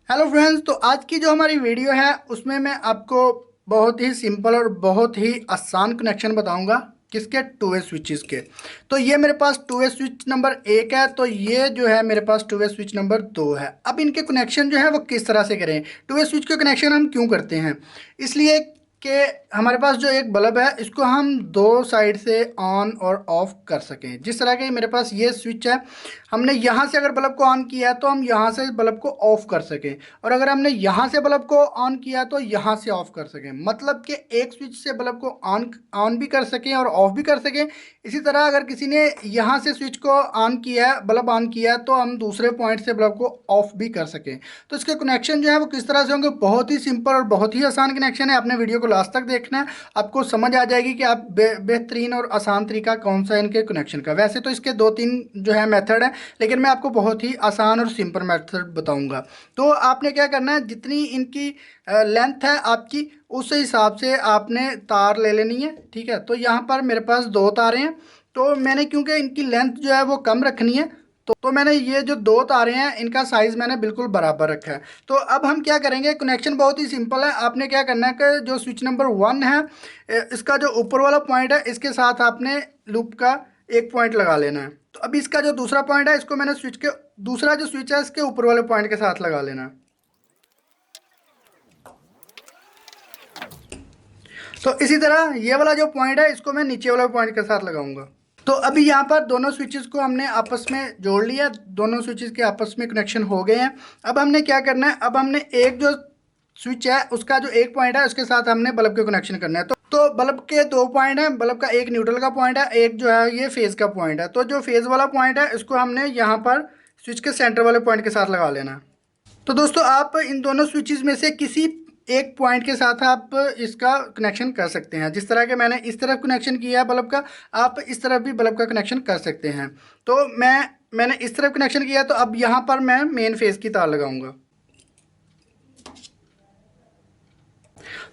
Hello friends, तो आज की जो हमारी वीडियो है उसमें मैं आपको बहुत ही सिंपल और बहुत ही आसान कनेक्शन बताऊंगा। किसके? टू वे स्विचेस के। तो ये मेरे पास टू वे स्विच नंबर 1 है, तो ये जो है मेरे पास टू वे स्विच नंबर 2 है। अब इनके कनेक्शन जो है वो किस तरह से करें, टू वे स्विच के कनेक्शन हम क्यों करते हैं? इसलिए कि हमारे पास जो एक बल्ब है इसको हम दो साइड से ऑन और ऑफ कर सकें। जिस तरह के मेरे पास ये स्विच है, हमने यहाँ से अगर बल्ब को ऑन किया है तो हम यहाँ से बल्ब को ऑफ कर सकें, और अगर हमने यहाँ से बल्ब को ऑन किया तो यहाँ से ऑफ कर सकें। मतलब कि एक स्विच से बल्ब को ऑन ऑन भी कर सकें और ऑफ भी कर सकें। इसी तरह अगर किसी ने यहाँ से स्विच को ऑन किया है, बल्ब ऑन किया है, तो हम दूसरे पॉइंट से बल्ब को ऑफ भी कर सकें। तो इसके कनेक्शन जो है वो किस तरह से होंगे, बहुत ही सिंपल और बहुत ही आसान कनेक्शन है। आपने वीडियो को लास्ट तक देखना है, आपको समझ आ जाएगी कि आप बेहतरीन और आसान तरीका कौन सा है इनके कनेक्शन का। वैसे तो इसके दो तीन जो है मेथड है, लेकिन मैं आपको बहुत ही आसान और सिंपल मेथड बताऊंगा। तो आपने क्या करना है, जितनी इनकी लेंथ है आपकी, उस हिसाब से आपने तार ले लेनी है। ठीक है, तो यहाँ पर मेरे पास दो तारें हैं, तो मैंने क्योंकि इनकी लेंथ जो है वो कम रखनी है, तो मैंने ये जो दो तारे हैं इनका साइज़ मैंने बिल्कुल बराबर रखा है। तो अब हम क्या करेंगे, कनेक्शन बहुत ही सिंपल है। आपने क्या करना है कि जो स्विच नंबर 1 है, इसका जो ऊपर वाला पॉइंट है इसके साथ आपने लूप का एक पॉइंट लगा लेना है। तो अभी इसका जो दूसरा पॉइंट है इसको मैंने स्विच के दूसरा जो स्विच है इसके ऊपर वाले पॉइंट के साथ लगा लेना है। तो इसी तरह ये वाला जो पॉइंट है इसको मैं नीचे वाले पॉइंट के साथ लगाऊंगा। तो अभी यहाँ पर दोनों स्विचेस को हमने आपस में जोड़ लिया, दोनों स्विचेस के आपस में कनेक्शन हो गए हैं। अब हमने क्या करना है, अब हमने एक जो स्विच है उसका जो एक पॉइंट है उसके साथ हमने बल्ब के कनेक्शन करना है। तो बल्ब के दो पॉइंट हैं, बल्ब का एक न्यूट्रल का पॉइंट है, एक जो है ये फेज़ का पॉइंट है। तो जो फेज़ वाला पॉइंट है इसको हमने यहाँ पर स्विच के सेंटर वाले पॉइंट के साथ लगा लेना है। तो दोस्तों आप इन दोनों स्विचेस में से किसी एक पॉइंट के साथ आप इसका कनेक्शन कर सकते हैं। जिस तरह के मैंने इस तरफ कनेक्शन किया है बल्ब का, आप इस तरफ भी बल्ब का कनेक्शन कर सकते हैं। तो मैंने इस तरफ कनेक्शन किया, तो अब यहाँ पर मैं मेन फेज़ की तार लगाऊंगा।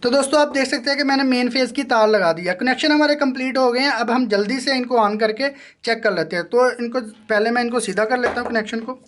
तो दोस्तों आप देख सकते हैं कि मैंने मेन फेज़ की तार लगा दिया, कनेक्शन हमारे कंप्लीट हो गए हैं। अब हम जल्दी से इनको ऑन करके चेक कर लेते हैं। तो इनको पहले मैं इनको सीधा कर लेता हूँ कनेक्शन को।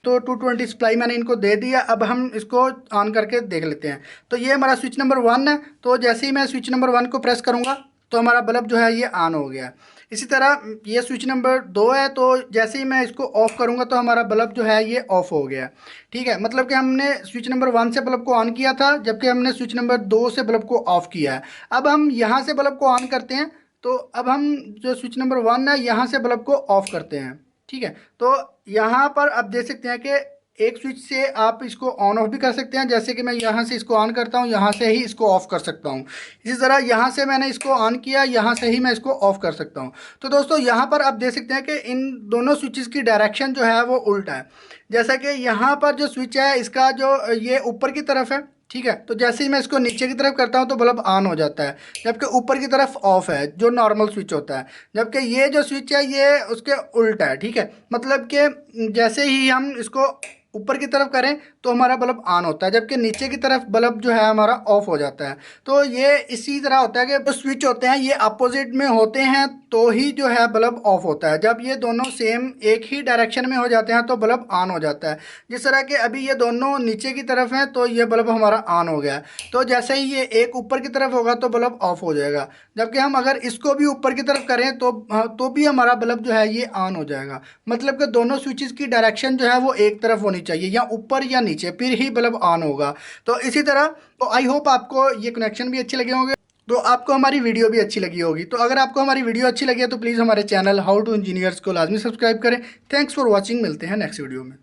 तो 220 सप्लाई मैंने इनको दे दिया। अब हम इसको ऑन करके देख लेते हैं। तो ये हमारा स्विच नंबर 1 है, तो जैसे ही मैं स्विच नंबर 1 को प्रेस करूँगा तो हमारा बल्ब जो है ये ऑन हो गया। इसी तरह ये स्विच नंबर 2 है, तो जैसे ही मैं इसको ऑफ़ करूँगा तो हमारा बल्ब जो है ये ऑफ़ हो गया। ठीक है, मतलब कि हमने स्विच नंबर 1 से बल्ब को ऑन किया था, जबकि हमने स्विच नंबर 2 से बल्ब को ऑफ़ किया है। अब हम यहाँ से बल्ब को ऑन करते हैं, तो अब हम जो स्विच नंबर 1 है यहाँ से बल्ब को ऑफ़ करते हैं। ठीक है, तो यहाँ पर आप देख सकते हैं कि एक स्विच से आप इसको ऑन ऑफ भी कर सकते हैं। जैसे कि मैं यहाँ से इसको ऑन करता हूँ, यहाँ से ही इसको ऑफ़ कर सकता हूँ। इसी तरह यहाँ से मैंने इसको ऑन किया, यहाँ से ही मैं इसको ऑफ़ कर सकता हूँ। तो दोस्तों यहाँ पर आप देख सकते हैं कि इन दोनों स्विचेस की डायरेक्शन जो है वो उल्टा है। जैसा कि यहाँ पर जो स्विच है इसका जो ये ऊपर की तरफ है। ठीक है, तो जैसे ही मैं इसको नीचे की तरफ करता हूँ तो बल्ब ऑन हो जाता है, जबकि ऊपर की तरफ ऑफ है जो नॉर्मल स्विच होता है। जबकि ये जो स्विच है ये उसके उल्टा है। ठीक है, मतलब कि जैसे ही हम इसको ऊपर की तरफ करें तो हमारा बल्ब ऑन होता है, जबकि नीचे की तरफ बल्ब जो है हमारा ऑफ हो जाता है। तो ये इसी तरह होता है कि जो स्विच होते हैं ये अपोजिट में होते हैं तो ही जो है बल्ब ऑफ होता है। जब ये दोनों सेम एक ही डायरेक्शन में हो जाते हैं तो बल्ब ऑन हो जाता है। जिस तरह के अभी ये दोनों नीचे की तरफ हैं तो ये बल्ब हमारा ऑन हो गया। तो जैसे ही ये एक ऊपर की तरफ होगा तो बल्ब ऑफ हो जाएगा, जबकि हम अगर इसको भी ऊपर की तरफ करें तो भी हमारा बल्ब जो है ये ऑन हो जाएगा। मतलब कि दोनों स्विचेस की डायरेक्शन जो है वो एक तरफ होनी चाहिए, या ऊपर या नीचे, फिर ही बल्ब ऑन होगा। तो इसी तरह, तो आई होप आपको ये कनेक्शन भी अच्छे लगे होंगे, तो आपको हमारी वीडियो भी अच्छी लगी होगी। तो अगर आपको हमारी वीडियो अच्छी लगी है तो प्लीज़ हमारे चैनल हाउ टू इंजीनियर्स को लाजमी सब्सक्राइब करें। थैंक्स फॉर वॉचिंग, मिलते हैं नेक्स्ट वीडियो में।